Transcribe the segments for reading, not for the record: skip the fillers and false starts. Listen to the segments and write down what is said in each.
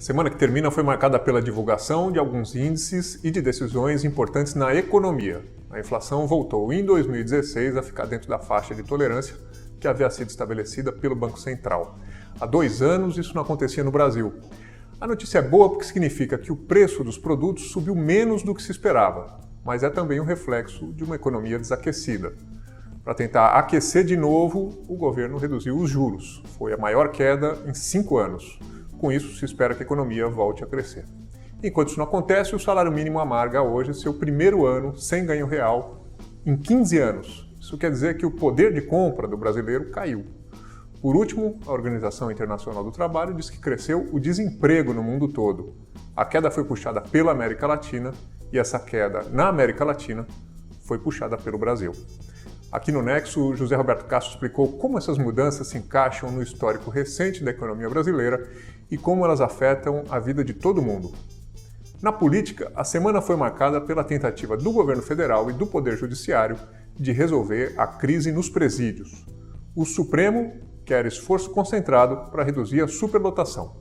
Semana que termina foi marcada pela divulgação de alguns índices e de decisões importantes na economia. A inflação voltou em 2016 a ficar dentro da faixa de tolerância que havia sido estabelecida pelo Banco Central. Há 2 anos isso não acontecia no Brasil. A notícia é boa porque significa que o preço dos produtos subiu menos do que se esperava, mas é também um reflexo de uma economia desaquecida. Para tentar aquecer de novo, o governo reduziu os juros. Foi a maior queda em 5 anos. Com isso, se espera que a economia volte a crescer. Enquanto isso não acontece, o salário mínimo amarga hoje seu primeiro ano sem ganho real em 15 anos. Isso quer dizer que o poder de compra do brasileiro caiu. Por último, a Organização Internacional do Trabalho diz que cresceu o desemprego no mundo todo. A queda foi puxada pela América Latina e essa queda na América Latina foi puxada pelo Brasil. Aqui no Nexo, José Roberto Castro explicou como essas mudanças se encaixam no histórico recente da economia brasileira e como elas afetam a vida de todo mundo. Na política, a semana foi marcada pela tentativa do governo federal e do Poder Judiciário de resolver a crise nos presídios. O Supremo quer esforço concentrado para reduzir a superlotação.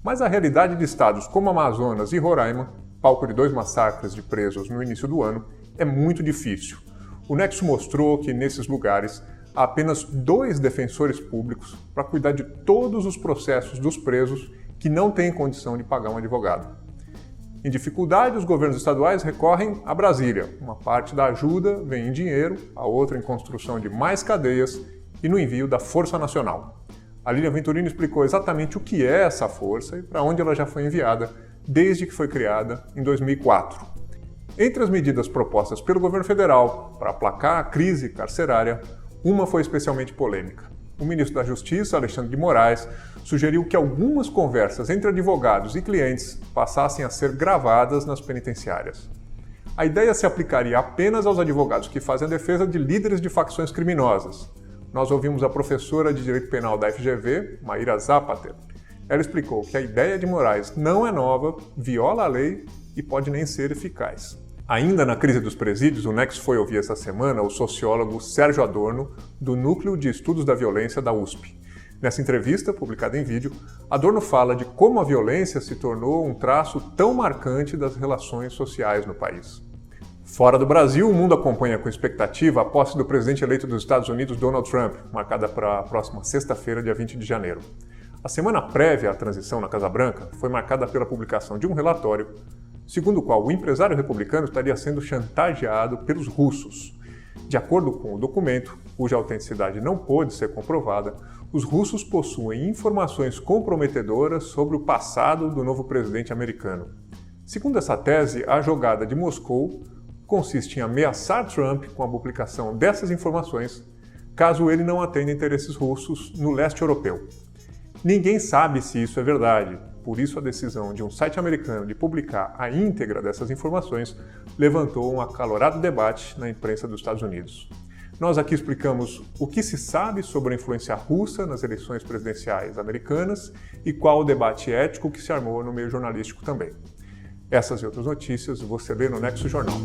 Mas a realidade de estados como Amazonas e Roraima, palco de 2 massacres de presos no início do ano, é muito difícil. O Nexo mostrou que, nesses lugares, há apenas 2 defensores públicos para cuidar de todos os processos dos presos que não têm condição de pagar um advogado. Em dificuldade, os governos estaduais recorrem a Brasília. Uma parte da ajuda vem em dinheiro, a outra em construção de mais cadeias e no envio da Força Nacional. A Lilian Venturini explicou exatamente o que é essa força e para onde ela já foi enviada desde que foi criada em 2004. Entre as medidas propostas pelo governo federal para aplacar a crise carcerária, uma foi especialmente polêmica. O ministro da Justiça, Alexandre de Moraes, sugeriu que algumas conversas entre advogados e clientes passassem a ser gravadas nas penitenciárias. A ideia se aplicaria apenas aos advogados que fazem a defesa de líderes de facções criminosas. Nós ouvimos a professora de Direito Penal da FGV, Maíra Zapater. Ela explicou que a ideia de Moraes não é nova, viola a lei e pode nem ser eficaz. Ainda na crise dos presídios, o Nexo foi ouvir essa semana o sociólogo Sérgio Adorno, do Núcleo de Estudos da Violência da USP. Nessa entrevista, publicada em vídeo, Adorno fala de como a violência se tornou um traço tão marcante das relações sociais no país. Fora do Brasil, o mundo acompanha com expectativa a posse do presidente eleito dos Estados Unidos, Donald Trump, marcada para a próxima sexta-feira, dia 20 de janeiro. A semana prévia à transição na Casa Branca foi marcada pela publicação de um relatório segundo o qual o empresário republicano estaria sendo chantageado pelos russos. De acordo com o documento, cuja autenticidade não pôde ser comprovada, os russos possuem informações comprometedoras sobre o passado do novo presidente americano. Segundo essa tese, a jogada de Moscou consiste em ameaçar Trump com a publicação dessas informações, caso ele não atenda interesses russos no leste europeu. Ninguém sabe se isso é verdade, por isso a decisão de um site americano de publicar a íntegra dessas informações levantou um acalorado debate na imprensa dos Estados Unidos. Nós aqui explicamos o que se sabe sobre a influência russa nas eleições presidenciais americanas e qual o debate ético que se armou no meio jornalístico também. Essas e outras notícias você lê no Nexo Jornal.